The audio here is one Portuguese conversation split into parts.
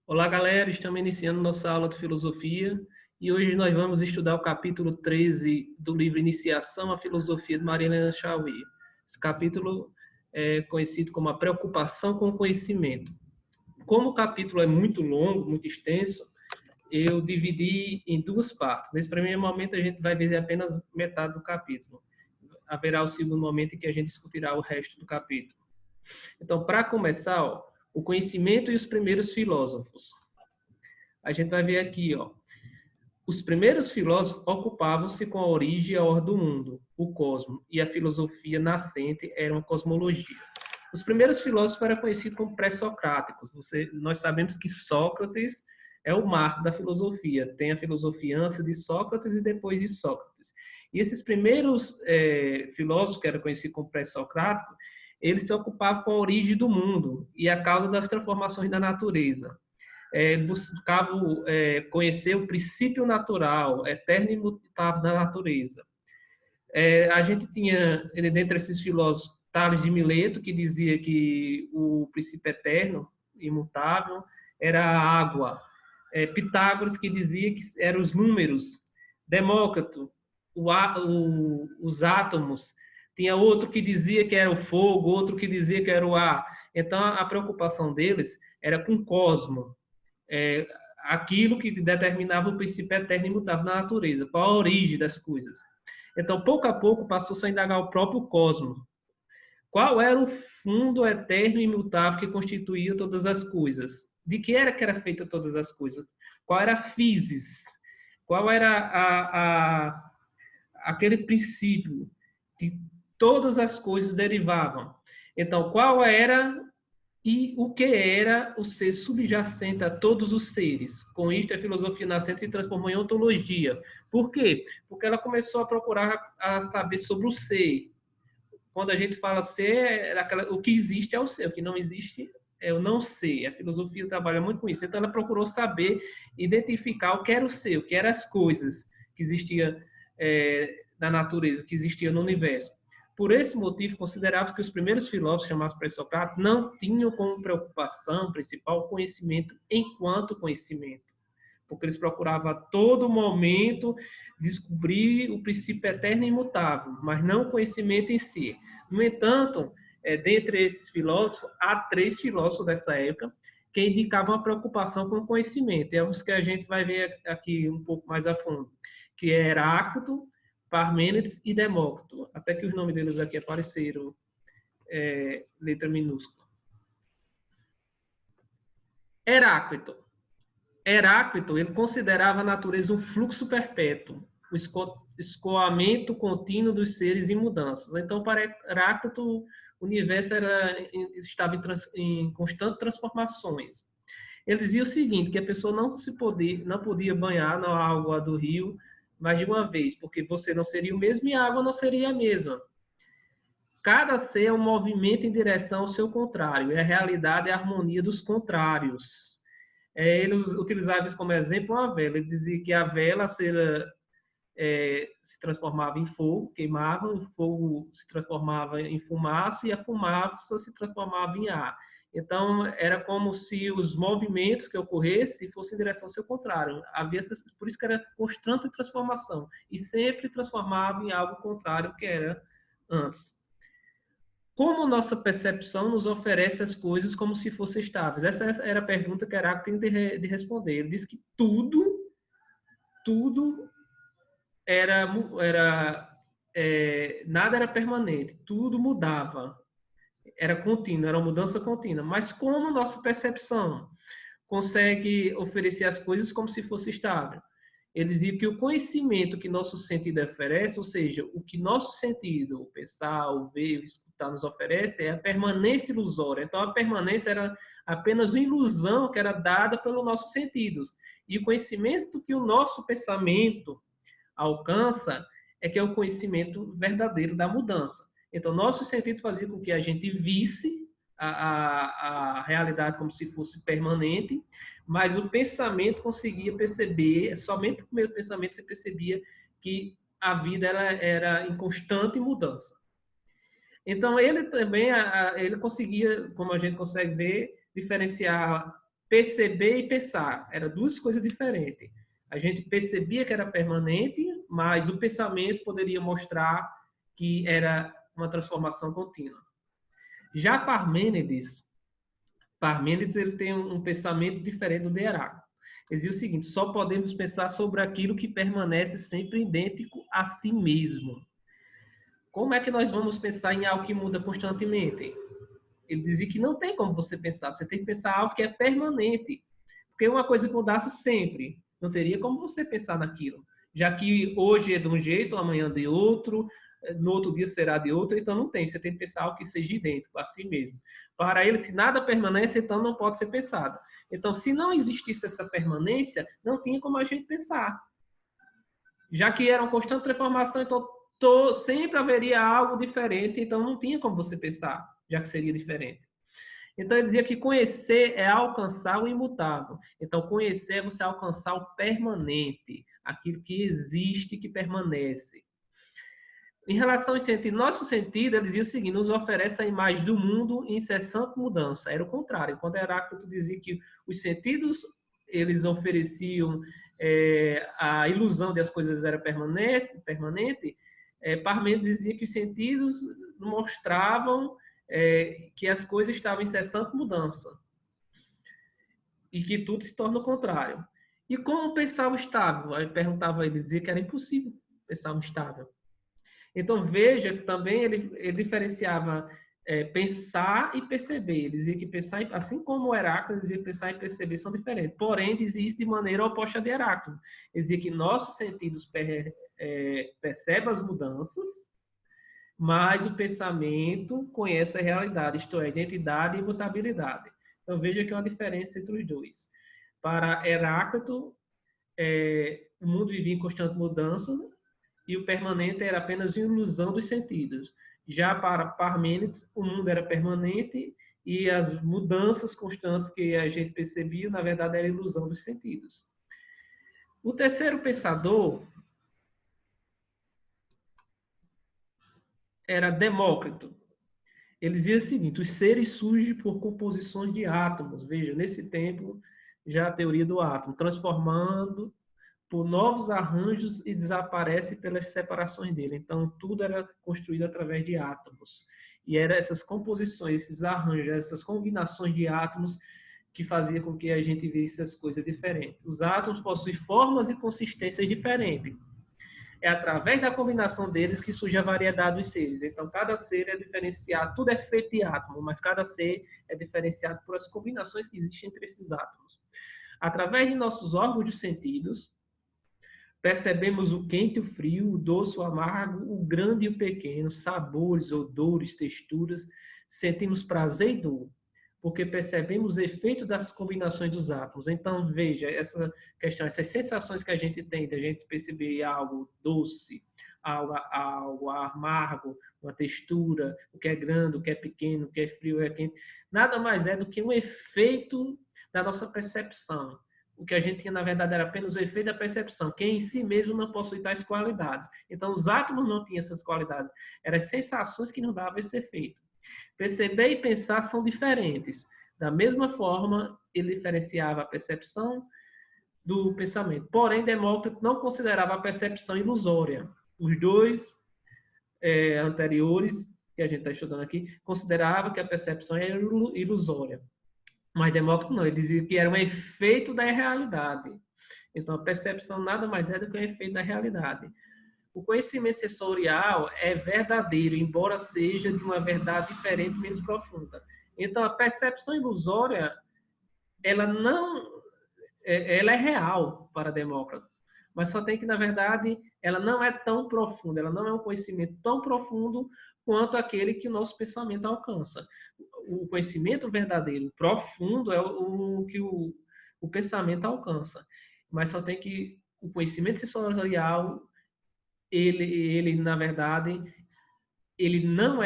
Olá, galera. Estamos iniciando nossa aula de filosofia e hoje nós vamos estudar o capítulo 13 do livro Iniciação à Filosofia de Maria Helena Chauí. Esse capítulo é conhecido como a preocupação com o conhecimento. Como o capítulo é muito longo, muito extenso, eu dividi em duas partes. Nesse primeiro momento, a gente vai ver apenas metade do capítulo. Haverá o segundo momento em que a gente discutirá o resto do capítulo. Então, para começar, o conhecimento e os primeiros filósofos. A gente vai ver aqui, os primeiros filósofos ocupavam-se com a origem e a ordem do mundo, o cosmos, e a filosofia nascente era uma cosmologia. Os primeiros filósofos eram conhecidos como pré-socráticos. Nós sabemos que Sócrates é o marco da filosofia. Tem a filosofia antes de Sócrates e depois de Sócrates. E esses primeiros filósofos, que eram conhecidos como pré-socráticos, eles se ocupavam com a origem do mundo e a causa das transformações da natureza. Buscavam conhecer o princípio natural, eterno e imutável da natureza. A gente tinha, dentre esses filósofos, Tales de Mileto, que dizia que o princípio eterno, imutável, era a água. Pitágoras, que dizia que eram os números. Demócrito, os átomos. Tinha outro que dizia que era o fogo, outro que dizia que era o ar. Então, a preocupação deles era com o cosmos, aquilo que determinava o princípio eterno e imutável na natureza, qual a origem das coisas. Então, pouco a pouco, passou-se a indagar o próprio cosmos. Qual era o fundo eterno e imutável que constituía todas as coisas? De que era feita todas as coisas? Qual era a physis? Qual era aquele princípio que todas as coisas derivavam? Então, qual era e o que era o ser subjacente a todos os seres? Com isto, a filosofia nascente se transformou em ontologia. Por quê? Porque ela começou a procurar a saber sobre o ser. Quando a gente fala de ser, o que existe é o ser, o que não existe é o não ser. A filosofia trabalha muito com isso. Então, ela procurou saber, identificar o que era o ser, o que eram as coisas que existiam na natureza, que existiam no universo. Por esse motivo, considerava que os primeiros filósofos, chamados pré-socráticos, não tinham como preocupação principal o conhecimento enquanto conhecimento, porque eles procuravam a todo momento descobrir o princípio eterno e imutável, mas não o conhecimento em si. No entanto, dentre esses filósofos, há 3 filósofos dessa época que indicavam a preocupação com o conhecimento. É os que a gente vai ver aqui um pouco mais a fundo, que é Heráclito, Parmênides e Demócrito. Até que os nomes deles aqui apareceram letra minúscula. Heráclito, ele considerava a natureza um fluxo perpétuo, o escoamento contínuo dos seres em mudanças. Então, para Heráclito, o universo estava em constantes transformações. Ele dizia o seguinte, que a pessoa não podia banhar na água do rio mais de uma vez, porque você não seria o mesmo e a água não seria a mesma. Cada ser é um movimento em direção ao seu contrário, e a realidade é a harmonia dos contrários. Ele utilizava isso como exemplo uma vela. Ele dizia que a vela se transformava em fogo, queimava, o fogo se transformava em fumaça e a fumaça se transformava em ar. Então, era como se os movimentos que ocorressem fossem em direção ao seu contrário. Por isso que era constante transformação. E sempre transformava em algo contrário que era antes. Como nossa percepção nos oferece as coisas como se fossem estáveis? Essa era a pergunta que Heráclito tem de responder. Ele diz que tudo nada era permanente, tudo mudava, era contínuo, era uma mudança contínua. Mas como nossa percepção consegue oferecer as coisas como se fosse estável? Ele dizia que o conhecimento que nosso sentido oferece, ou seja, o que nosso sentido, o pensar, o ver, o escutar, nos oferece, é a permanência ilusória. Então, a permanência era apenas uma ilusão que era dada pelos nossos sentidos. E o conhecimento que o nosso pensamento alcança é que é o conhecimento verdadeiro da mudança. Então, nosso sentido fazia com que a gente visse a realidade como se fosse permanente, mas o pensamento conseguia perceber, somente por meio do pensamento você percebia que a vida era em constante mudança. Então, ele também ele conseguia, como a gente consegue ver, diferenciar perceber e pensar. Eram duas coisas diferentes. A gente percebia que era permanente, mas o pensamento poderia mostrar que era uma transformação contínua. Já Parmênides ele tem um pensamento diferente do de Heráclito. Ele diz o seguinte: só podemos pensar sobre aquilo que permanece sempre idêntico a si mesmo. Como é que nós vamos pensar em algo que muda constantemente? Ele dizia que não tem como você pensar. Você tem que pensar algo que é permanente. Porque uma coisa que mudasse sempre. Não teria como você pensar naquilo. Já que hoje é de um jeito, amanhã de outro, no outro dia será de outro, então não tem. Você tem que pensar algo que seja idêntico a si mesmo. Para ele, se nada permanece, então não pode ser pensado. Então, se não existisse essa permanência, não tinha como a gente pensar. Já que era uma constante transformação, então sempre haveria algo diferente, então não tinha como você pensar, já que seria diferente. Então, ele dizia que conhecer é alcançar o imutável. Então, conhecer é você alcançar o permanente, aquilo que existe, que permanece. Em relação ao sentido, nosso sentido, ele dizia o seguinte: nos oferece a imagem do mundo em incessante mudança. Era o contrário. Quando Heráclito dizia que os sentidos, eles ofereciam a ilusão de as coisas eram permanente, Parmênides dizia que os sentidos mostravam que as coisas estavam em incessante mudança e que tudo se torna o contrário. E como pensar o estável? Aí perguntava ele, dizia que era impossível pensar um estável. Então veja que também ele diferenciava pensar e perceber. Ele dizia que pensar, assim como o Heráclito dizia que pensar e perceber são diferentes. Porém, dizia isso de maneira oposta de Heráclito. Ele dizia que nossos sentidos percebem as mudanças, mas o pensamento conhece a realidade, isto é, identidade e imutabilidade. Então veja que é uma diferença entre os dois. Para Heráclito, o mundo vivia em constante mudança e o permanente era apenas uma ilusão dos sentidos. Já para Parmênides, o mundo era permanente e as mudanças constantes que a gente percebia, na verdade, era a ilusão dos sentidos. O terceiro pensador era Demócrito. Ele dizia o seguinte: os seres surgem por composições de átomos. Veja, nesse tempo, já a teoria do átomo, transformando por novos arranjos e desaparece pelas separações dele. Então, tudo era construído através de átomos. E eram essas composições, esses arranjos, essas combinações de átomos que fazia com que a gente visse as coisas diferentes. Os átomos possuem formas e consistências diferentes. É através da combinação deles que surge a variedade dos seres. Então, cada ser é diferenciado, tudo é feito de átomo, mas cada ser é diferenciado por as combinações que existem entre esses átomos. Através de nossos órgãos de sentidos, percebemos o quente e o frio, o doce, o amargo, o grande e o pequeno, sabores, odores, texturas, sentimos prazer e dor, porque percebemos o efeito das combinações dos átomos. Então, veja, essa questão, essas sensações que a gente tem, de a gente perceber algo doce, algo amargo, uma textura, o que é grande, o que é pequeno, o que é frio, o que é quente, nada mais é do que um efeito da nossa percepção. O que a gente tinha, na verdade, era apenas o efeito da percepção, que em si mesmo não possui tais qualidades. Então, os átomos não tinham essas qualidades. Eram as sensações que nos davam esse efeito. Perceber e pensar são diferentes. Da mesma forma, ele diferenciava a percepção do pensamento. Porém, Demócrito não considerava a percepção ilusória. Os dois anteriores, que a gente está estudando aqui, consideravam que a percepção era ilusória. Mas Demócrito não, ele dizia que era um efeito da realidade. Então, a percepção nada mais é do que um efeito da realidade. O conhecimento sensorial é verdadeiro, embora seja de uma verdade diferente, menos profunda. Então, a percepção ilusória, ela é real para Demócrito, mas só tem que, na verdade, ela não é tão profunda, ela não é um conhecimento tão profundo quanto aquele que o nosso pensamento alcança. O conhecimento verdadeiro, profundo, é o que o pensamento alcança. Mas só tem que o conhecimento sensorial, ele na verdade, ele não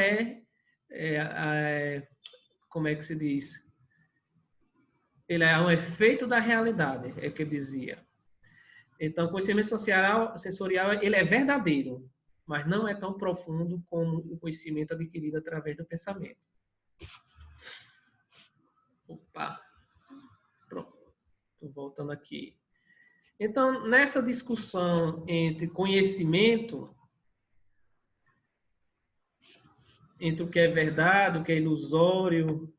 como é que se diz? Ele é um efeito da realidade, é o que ele dizia. Então, o conhecimento sensorial, ele é verdadeiro, mas não é tão profundo como o conhecimento adquirido através do pensamento. Opa! Pronto. voltando aqui. Então, nessa discussão entre conhecimento, entre o que é verdade, o que é ilusório,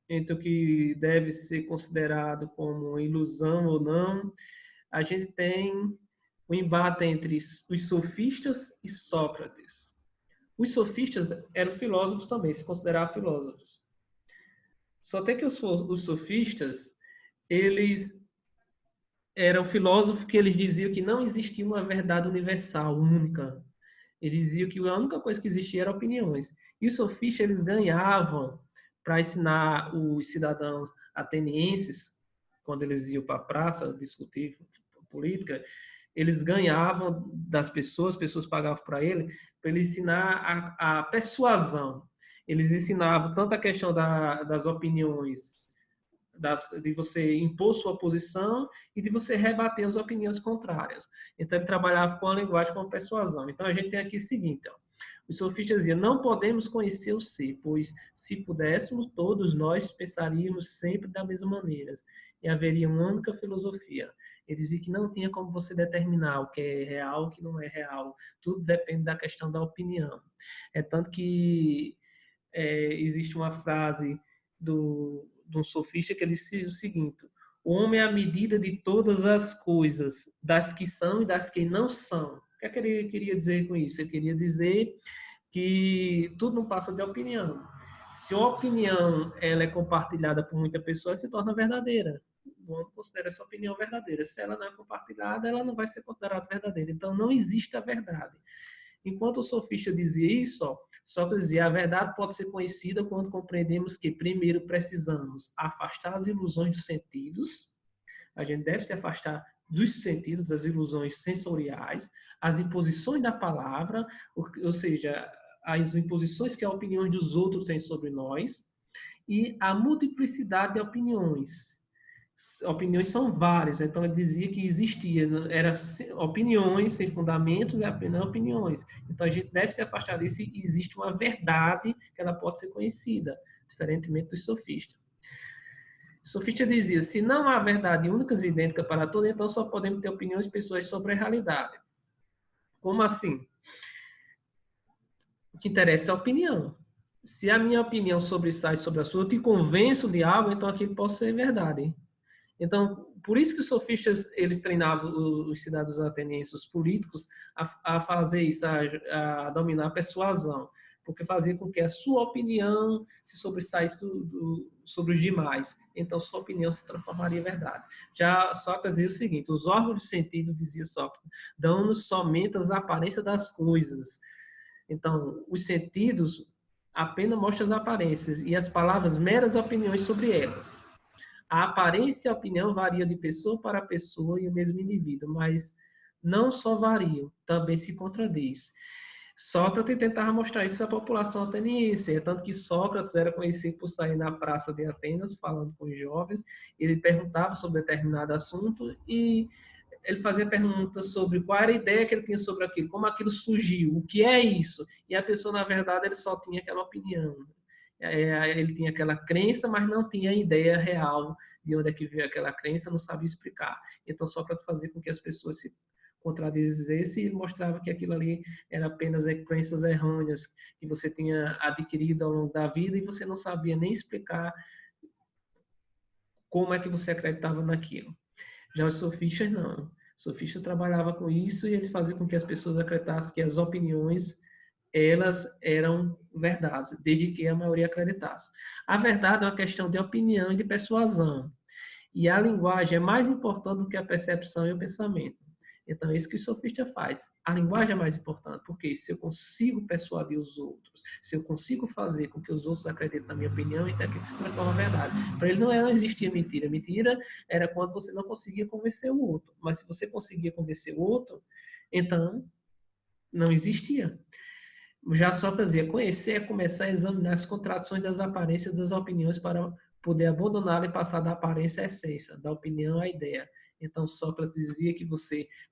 entre o que deve ser considerado como ilusão ou não, a gente tem o embate entre os sofistas e Sócrates. Os sofistas eram filósofos também, se consideravam filósofos. Só tem que os sofistas, eles eram filósofos que eles diziam que não existia uma verdade universal, única. Eles diziam que a única coisa que existia era opiniões. E os sofistas, eles ganhavam para ensinar os cidadãos atenienses, quando eles iam para a praça discutir política, eles ganhavam das pessoas, pessoas pagavam para ele ensinar a persuasão. Eles ensinavam tanto a questão das opiniões, de você impor sua posição e de você rebater as opiniões contrárias. Então, ele trabalhava com a linguagem, com a persuasão. Então, a gente tem aqui o seguinte, ó. Os sofistas diziam, não podemos conhecer o ser, pois se pudéssemos, todos nós pensaríamos sempre da mesma maneira e haveria uma única filosofia. Ele dizia que não tinha como você determinar o que é real, o que não é real. Tudo depende da questão da opinião. É tanto que existe uma frase de um sofista que ele diz o seguinte: o homem é a medida de todas as coisas, das que são e das que não são. O que é que ele queria dizer com isso? Ele queria dizer que tudo não passa de opinião. Se a opinião ela é compartilhada por muita pessoa, ela se torna verdadeira. O homem considera essa opinião verdadeira. Se ela não é compartilhada, ela não vai ser considerada verdadeira. Então, não existe a verdade. Enquanto o sofista dizia isso, ó, Sócrates dizia, a verdade pode ser conhecida quando compreendemos que, primeiro, precisamos afastar as ilusões dos sentidos. A gente deve se afastar dos sentidos, das ilusões sensoriais, as imposições da palavra, ou seja, as imposições que as opiniões dos outros têm sobre nós, e a multiplicidade de opiniões. Opiniões são várias, então ele dizia que existia, era opiniões sem fundamentos e apenas opiniões. Então a gente deve se afastar disso e existe uma verdade que ela pode ser conhecida, diferentemente dos sofistas. O sofista dizia, se não há verdade única e idêntica para todos, então só podemos ter opiniões pessoais sobre a realidade. Como assim? O que interessa é a opinião. Se a minha opinião sobressai sobre a sua, eu te convenço de algo, então aquilo pode ser verdade. Então, por isso que os sofistas, eles treinavam os cidadãos atenienses, os políticos, a fazer isso, a dominar a persuasão, porque fazia com que a sua opinião se sobressaísse sobre os demais. Então, sua opinião se transformaria em verdade. Já Sócrates dizia o seguinte, os órgãos de sentido, dizia Sócrates, dão-nos somente as aparências das coisas. Então, os sentidos apenas mostram as aparências e as palavras meras opiniões sobre elas. A aparência e a opinião variam de pessoa para pessoa e o mesmo indivíduo, mas não só variam, também se contradiz. Sócrates tentava mostrar isso à população ateniense, tanto que Sócrates era conhecido por sair na praça de Atenas falando com os jovens, ele perguntava sobre determinado assunto e ele fazia perguntas sobre qual era a ideia que ele tinha sobre aquilo, como aquilo surgiu, o que é isso, e a pessoa, na verdade, ele só tinha aquela opinião. Ele tinha aquela crença, mas não tinha a ideia real de onde é que veio aquela crença, não sabia explicar. Então, Sócrates fazia com que as pessoas se contradizessem e mostrava que aquilo ali era apenas crenças errôneas que você tinha adquirido ao longo da vida e você não sabia nem explicar como é que você acreditava naquilo. Já os sofistas, não. O sofista trabalhava com isso e ele fazia com que as pessoas acreditassem que as opiniões elas eram verdades, desde que a maioria acreditasse. A verdade é uma questão de opinião e de persuasão. E a linguagem é mais importante do que a percepção e o pensamento. Então, é isso que o sofista faz. A linguagem é mais importante, porque se eu consigo persuadir os outros, se eu consigo fazer com que os outros acreditem na minha opinião, então aquilo se transforma em verdade. Para ele não existia mentira. Mentira era quando você não conseguia convencer o outro. Mas se você conseguia convencer o outro, então não existia. Já Sócrates dizia, conhecer é começar a examinar as contradições das aparências das opiniões para poder abandoná-la e passar da aparência à essência, da opinião à ideia. Então, Sócrates dizia que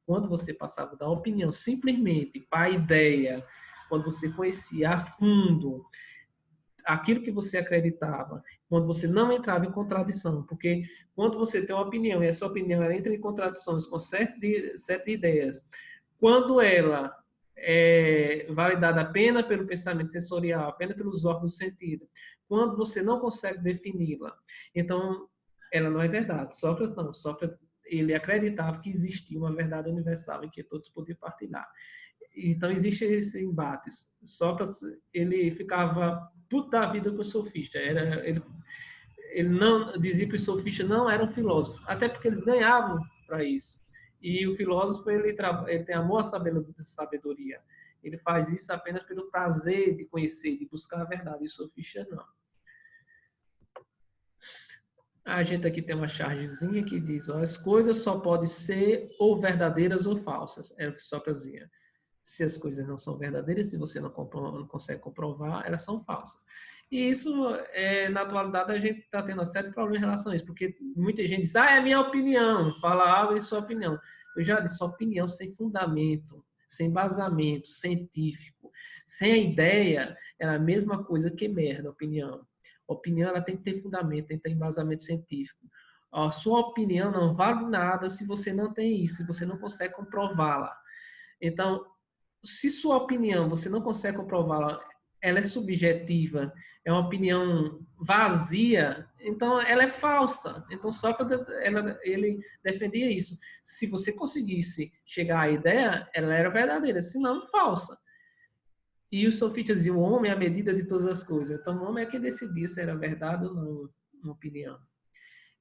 quando você passava da opinião simplesmente para a ideia, quando você conhecia a fundo aquilo que você acreditava, quando você não entrava em contradição, porque quando você tem uma opinião e essa opinião ela entra em contradições com certas ideias, quando ela é validada apenas pelo pensamento sensorial, apenas pelos órgãos do sentido, quando você não consegue defini-la, então ela não é verdade. Sócrates não. Sócrates ele acreditava que existia uma verdade universal em que todos podiam partilhar. Então existe esse embate. Sócrates ele ficava puto da vida com o sofista. Ele não dizia que os sofistas não eram filósofos, até porque eles ganhavam para isso. E o filósofo ele tem amor à sabedoria. Ele faz isso apenas pelo prazer de conhecer, de buscar a verdade. E o sofista não. A gente aqui tem uma chargezinha que diz: ó, as coisas só podem ser ou verdadeiras ou falsas. É o que Sócrates dizia. Se as coisas não são verdadeiras, se você não consegue comprovar, elas são falsas. E isso, na atualidade, a gente está tendo um certo problema em relação a isso, porque muita gente diz, é a minha opinião, fala algo e sua opinião. Eu já disse, opinião sem fundamento, sem embasamento científico, sem a ideia, é a mesma coisa que merda, opinião. Opinião, ela tem que ter fundamento, tem que ter embasamento científico. A sua opinião não vale nada se você não tem isso, se você não consegue comprová-la. Então, se sua opinião você não consegue comprová-la, ela é subjetiva, é uma opinião vazia, então ela é falsa. Então Sócrates ele defendia isso. Se você conseguisse chegar à ideia, ela era verdadeira, senão falsa. E os sofistas diziam: o homem é a medida de todas as coisas. Então o homem é que decidia se era verdade ou não, uma opinião.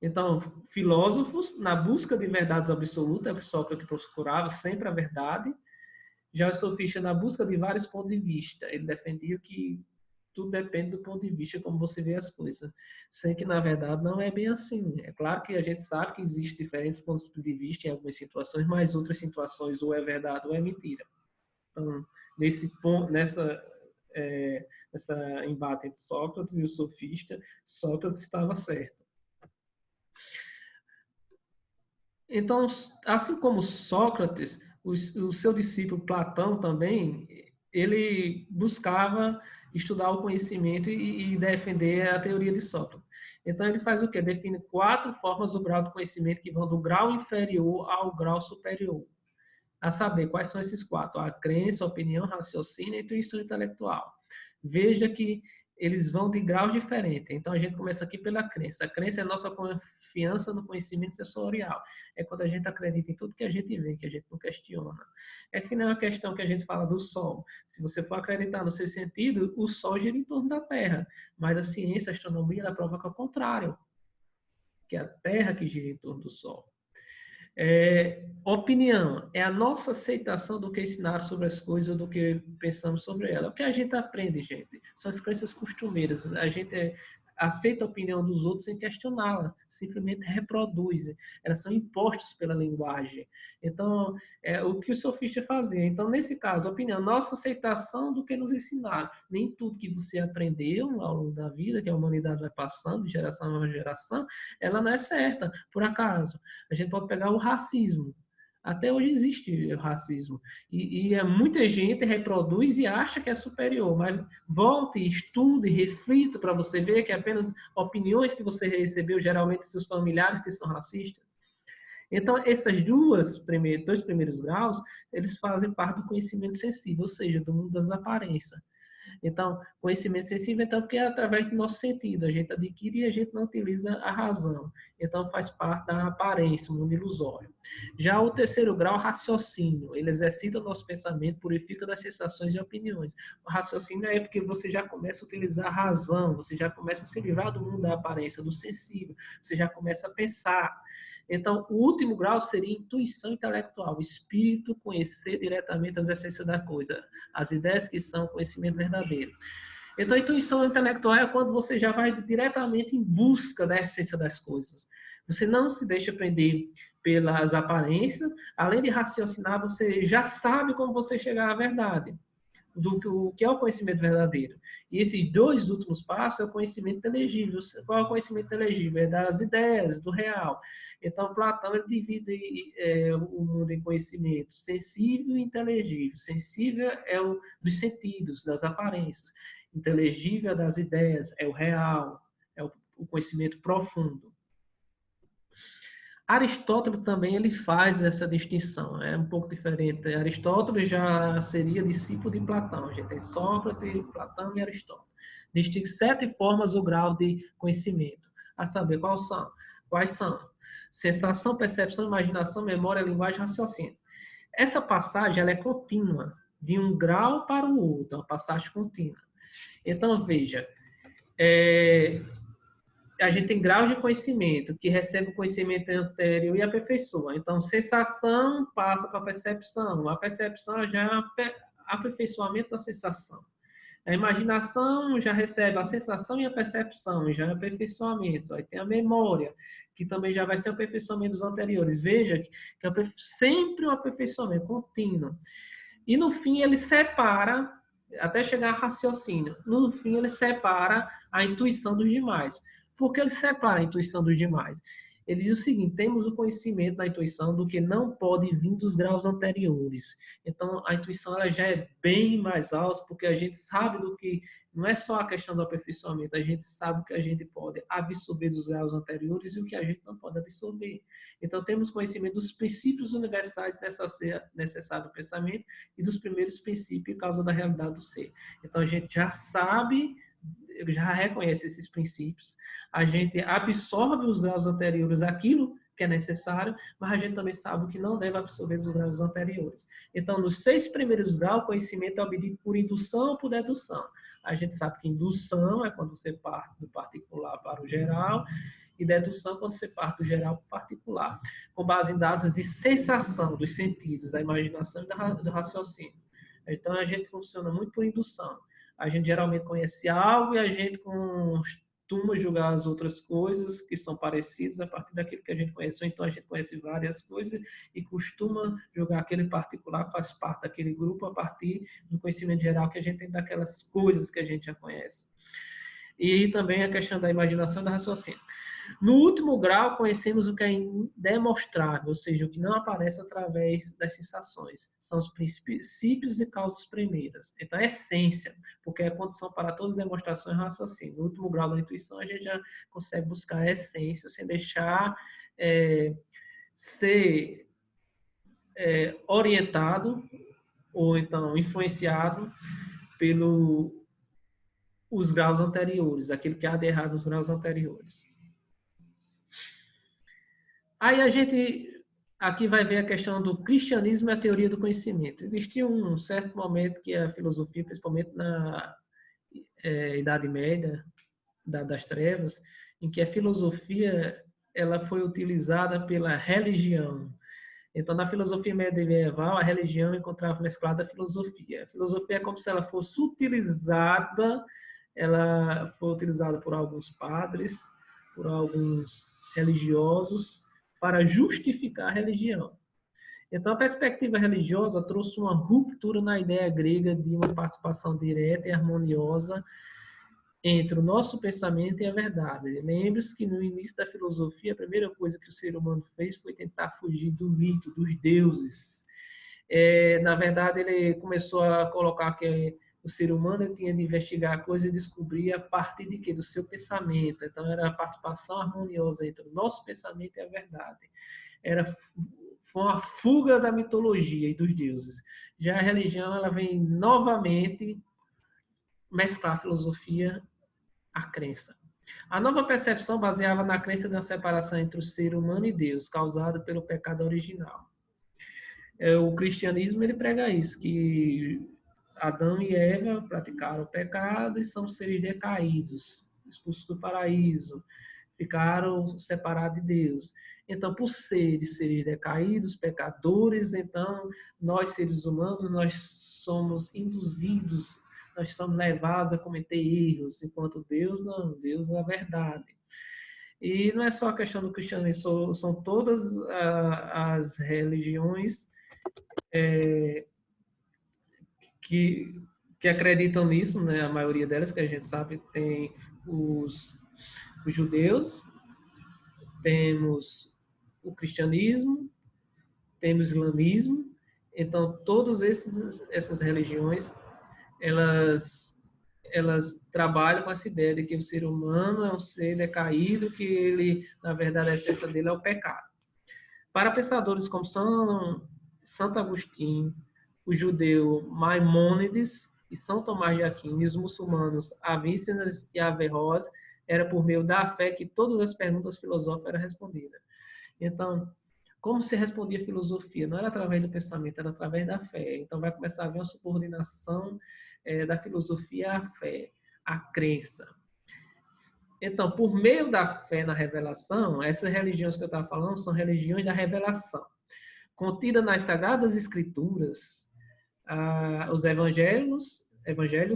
Então, filósofos, na busca de verdades absolutas, é o que Sócrates procurava, sempre a verdade. Já o sofista, na busca de vários pontos de vista, ele defendia que tudo depende do ponto de vista, como você vê as coisas. Sem que, na verdade, não é bem assim. É claro que a gente sabe que existem diferentes pontos de vista em algumas situações, mas outras situações ou é verdade ou é mentira. Então, nesse ponto, nessa embate entre Sócrates e o sofista, Sócrates estava certo. Então, assim como Sócrates, o seu discípulo Platão também, ele buscava estudar o conhecimento e defender a teoria de Sócrates. Então, ele faz o quê? Define 4 formas do grau de conhecimento que vão do grau inferior ao grau superior. A saber, quais são esses 4? A crença, a opinião, raciocínio e a intuição intelectual. Veja que eles vão de graus diferentes. Então, a gente começa aqui pela crença. A crença é a nossa confiança no conhecimento sensorial. É quando a gente acredita em tudo que a gente vê, que a gente não questiona. É que não é uma questão que a gente fala do Sol. Se você for acreditar no seu sentido, o Sol gira em torno da Terra. Mas a ciência, a astronomia, ela prova que é o contrário. Que é a Terra que gira em torno do Sol. Opinião é a nossa aceitação do que ensinaram sobre as coisas, do que pensamos sobre elas. O que a gente aprende, gente, são as crenças costumeiras. A gente aceita a opinião dos outros sem questioná-la, simplesmente reproduz. Elas são impostas pela linguagem. Então, o que o sofista fazia. Então, nesse caso, a opinião, nossa aceitação do que nos ensinaram. Nem tudo que você aprendeu ao longo da vida, que a humanidade vai passando de geração em geração, ela não é certa, por acaso. A gente pode pegar o racismo. Até hoje existe o racismo. E muita gente reproduz e acha que é superior, mas volte, estude, reflita para você ver que é apenas opiniões que você recebeu, geralmente seus familiares que são racistas. Então, esses dois primeiros graus, eles fazem parte do conhecimento sensível, ou seja, do mundo das aparências. Então, conhecimento sensível, então, porque é através do nosso sentido, a gente adquire e a gente não utiliza a razão. Então, faz parte da aparência, o mundo ilusório. Já o terceiro grau, raciocínio. Ele exercita o nosso pensamento, purifica das sensações e opiniões. O raciocínio é porque você já começa a utilizar a razão, você já começa a se livrar do mundo da aparência, do sensível, você já começa a pensar. Então, o último grau seria intuição intelectual, o espírito conhecer diretamente as essências da coisa, as ideias que são conhecimento verdadeiro. Então, a intuição intelectual é quando você já vai diretamente em busca da essência das coisas. Você não se deixa prender pelas aparências, além de raciocinar, você já sabe como você chegar à verdade, do que é o conhecimento verdadeiro. E esses dois últimos passos é o conhecimento inteligível. Qual é o conhecimento inteligível? É das ideias, do real. Então, Platão ele divide o mundo em conhecimento sensível e inteligível. Sensível é o dos sentidos, das aparências. inteligível das ideias, é o real, é o conhecimento profundo. Aristóteles também ele faz essa distinção, é um pouco diferente. Aristóteles já seria discípulo de Platão. A gente tem Sócrates, Platão e Aristóteles. Distingue 7 formas o grau de conhecimento. A saber, quais são? Quais são? Sensação, percepção, imaginação, memória, linguagem, raciocínio. Essa passagem ela é contínua, de um grau para o outro, uma passagem contínua. Então, veja, a gente tem graus de conhecimento, que recebe o conhecimento anterior e aperfeiçoa. Então, sensação passa para a percepção. A percepção já é aperfeiçoamento da sensação. A imaginação já recebe a sensação e a percepção, já é aperfeiçoamento. Aí tem a memória, que também já vai ser o aperfeiçoamento dos anteriores. Veja que é sempre um aperfeiçoamento contínuo. E no fim ele separa, até chegar a raciocínio, no fim ele separa a intuição dos demais. Por que ele separa a intuição dos demais? Ele diz o seguinte: temos o conhecimento da intuição do que não pode vir dos graus anteriores. Então, a intuição ela já é bem mais alta, porque a gente sabe do que não é só a questão do aperfeiçoamento, a gente sabe o que a gente pode absorver dos graus anteriores e o que a gente não pode absorver. Então, temos conhecimento dos princípios universais necessários ao pensamento e dos primeiros princípios e causa da realidade do ser. Então, a gente já sabe, já reconhece esses princípios, a gente absorve os graus anteriores aquilo que é necessário, mas a gente também sabe o que não deve absorver dos graus anteriores. Então, nos 6 primeiros graus, o conhecimento é obtido por indução ou por dedução. A gente sabe que indução é quando você parte do particular para o geral, e dedução quando você parte do geral para o particular, com base em dados de sensação dos sentidos, da imaginação e do raciocínio. Então, a gente funciona muito por indução. A gente geralmente conhece algo e a gente costuma julgar as outras coisas que são parecidas a partir daquilo que a gente conhece. Ou então, a gente conhece várias coisas e costuma julgar aquele particular que faz parte daquele grupo a partir do conhecimento geral que a gente tem daquelas coisas que a gente já conhece. E também a questão da imaginação e do raciocínio. No último grau, conhecemos o que é indemonstrável, ou seja, o que não aparece através das sensações. São os princípios e causas primeiras. Então, a essência, porque é a condição para todas as demonstrações e raciocínio. No último grau da intuição, a gente já consegue buscar a essência, sem deixar ser orientado ou então influenciado pelos graus anteriores, aquilo que há de errado nos graus anteriores. Aí a gente aqui vai ver a questão do cristianismo e a teoria do conhecimento. Existia um certo momento que a filosofia, principalmente na Idade Média, Idade das Trevas, em que a filosofia ela foi utilizada pela religião. Então, na filosofia medieval, a religião encontrava mesclada a filosofia. A filosofia é como se ela fosse utilizada, ela foi utilizada por alguns padres, por alguns religiosos, para justificar a religião. Então, a perspectiva religiosa trouxe uma ruptura na ideia grega de uma participação direta e harmoniosa entre o nosso pensamento e a verdade. Lembre-se que no início da filosofia, a primeira coisa que o ser humano fez foi tentar fugir do mito, dos deuses. Na verdade, ele começou a colocar que o ser humano tinha de investigar a coisa e descobrir a partir de quê? Do seu pensamento. Então, era a participação harmoniosa entre o nosso pensamento e a verdade. Foi uma fuga da mitologia e dos deuses. Já a religião, ela vem novamente mesclar a filosofia à crença. A nova percepção baseava na crença de uma separação entre o ser humano e Deus, causada pelo pecado original. O cristianismo ele prega isso, que Adão e Eva praticaram o pecado e são seres decaídos, expulsos do paraíso, ficaram separados de Deus. Então, por seres decaídos, pecadores, então nós seres humanos, nós somos induzidos, nós somos levados a cometer erros, enquanto Deus não, Deus é a verdade. E não é só a questão do cristianismo, são todas as religiões que acreditam nisso, né? A maioria delas, que a gente sabe, tem os judeus, temos o cristianismo, temos o islamismo. Então, todas essas religiões, elas elas trabalham com essa ideia de que o ser humano é um ser decaído, que ele, na verdade, a essência dele é o pecado. Para pensadores como Santo Agostinho, o judeu Maimônides e São Tomás de Aquino, e os muçulmanos Avícenas e Averroes, era por meio da fé que todas as perguntas filosóficas eram respondidas. Então, como se respondia a filosofia? Não era através do pensamento, era através da fé. Então, vai começar a haver uma subordinação da filosofia à fé, à crença. Então, por meio da fé na revelação, essas religiões que eu estava falando são religiões da revelação. Contida nas Sagradas Escrituras, os evangelhos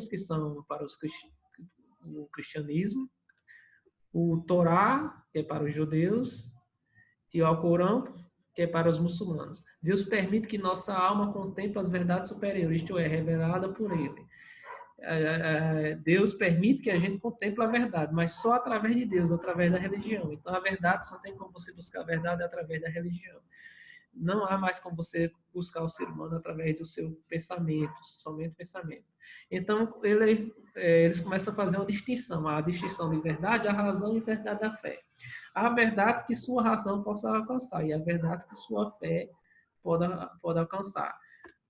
que são para o cristianismo, o Torá, que é para os judeus, e o Alcorão, que é para os muçulmanos. Deus permite que nossa alma contemple as verdades superiores, isto é, revelada por Ele. Deus permite que a gente contemple a verdade, mas só através de Deus, através da religião. Então, a verdade só tem como você buscar a verdade através da religião. Não há mais como você buscar o ser humano através do seu pensamento, somente pensamento. Então, eles começam a fazer uma distinção, a distinção de verdade, a razão e verdade da fé. Há verdades que sua razão possa alcançar e há verdades que sua fé pode alcançar.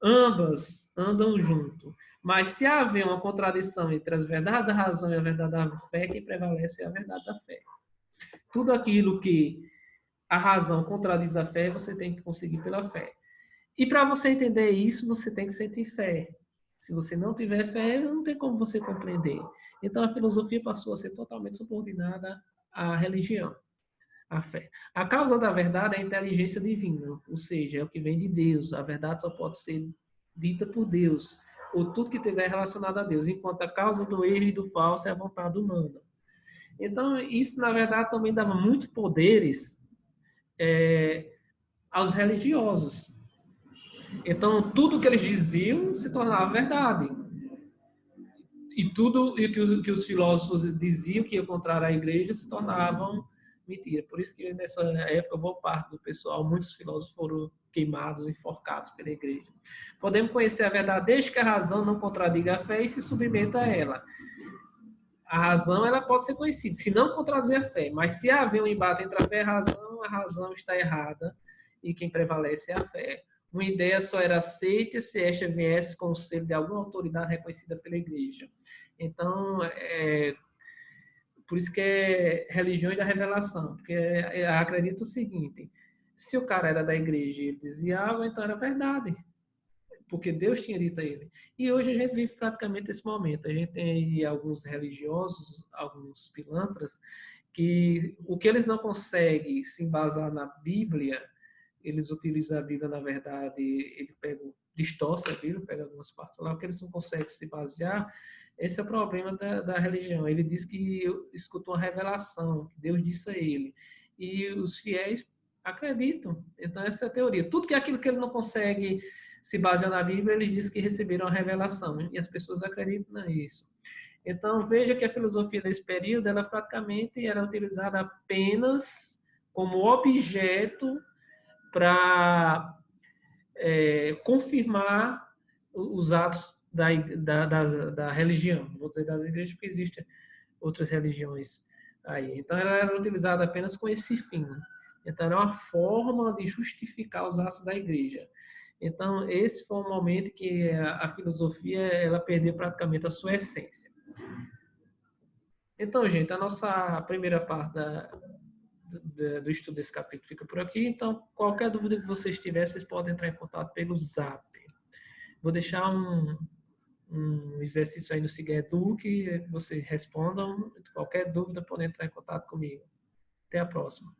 Ambas andam junto. Mas se haver uma contradição entre as verdades da razão e a verdade da fé, quem prevalece é a verdade da fé. Tudo aquilo que a razão contradiz a fé, você tem que conseguir pela fé. E para você entender isso, você tem que sentir fé. Se você não tiver fé, não tem como você compreender. Então a filosofia passou a ser totalmente subordinada à religião, à fé. A causa da verdade é a inteligência divina, ou seja, é o que vem de Deus. A verdade só pode ser dita por Deus, ou tudo que tiver relacionado a Deus, enquanto a causa do erro e do falso é a vontade humana. Então, isso, na verdade, também dava muitos poderes aos religiosos. Então, tudo que eles diziam se tornava verdade. E tudo que os filósofos diziam que ia contrário à igreja se tornavam mentira. Por isso que nessa época, boa parte do pessoal, muitos filósofos foram queimados, enforcados pela igreja. Podemos conhecer a verdade desde que a razão não contradiga a fé e se submeta a ela. A razão ela pode ser conhecida, se não contradizer a fé. Mas se haver um embate entre a fé e a razão está errada e quem prevalece é a fé. Uma ideia só era aceita se esta viesse com o selo de alguma autoridade reconhecida pela igreja. Então, por isso que é religião da revelação, porque acredito o seguinte, se o cara era da igreja e ele dizia algo, então era verdade, porque Deus tinha dito a ele. E hoje a gente vive praticamente esse momento. A gente tem aí alguns religiosos, alguns pilantras, que o que eles não conseguem se embasar na Bíblia, eles utilizam a Bíblia, na verdade, ele distorce a Bíblia, pega algumas partes lá, o que eles não conseguem se basear, esse é o problema da religião. Ele diz que escutou uma revelação, que Deus disse a ele. E os fiéis acreditam. Então, essa é a teoria. Tudo que é aquilo que ele não consegue se basear na Bíblia, ele diz que receberam a revelação. E as pessoas acreditam nisso. Então, veja que a filosofia desse período, ela praticamente era utilizada apenas como objeto para confirmar os atos da religião. Vou dizer das igrejas, porque existem outras religiões aí. Então, ela era utilizada apenas com esse fim. Então, era uma forma de justificar os atos da igreja. Então, esse foi um momento que a filosofia ela perdeu praticamente a sua essência. Então, gente, a nossa primeira parte do estudo desse capítulo fica por aqui. Então, qualquer dúvida que vocês tiverem, vocês podem entrar em contato pelo Zap. Vou deixar um exercício aí no Seguedu que vocês respondam. Qualquer dúvida, podem entrar em contato comigo. Até a próxima.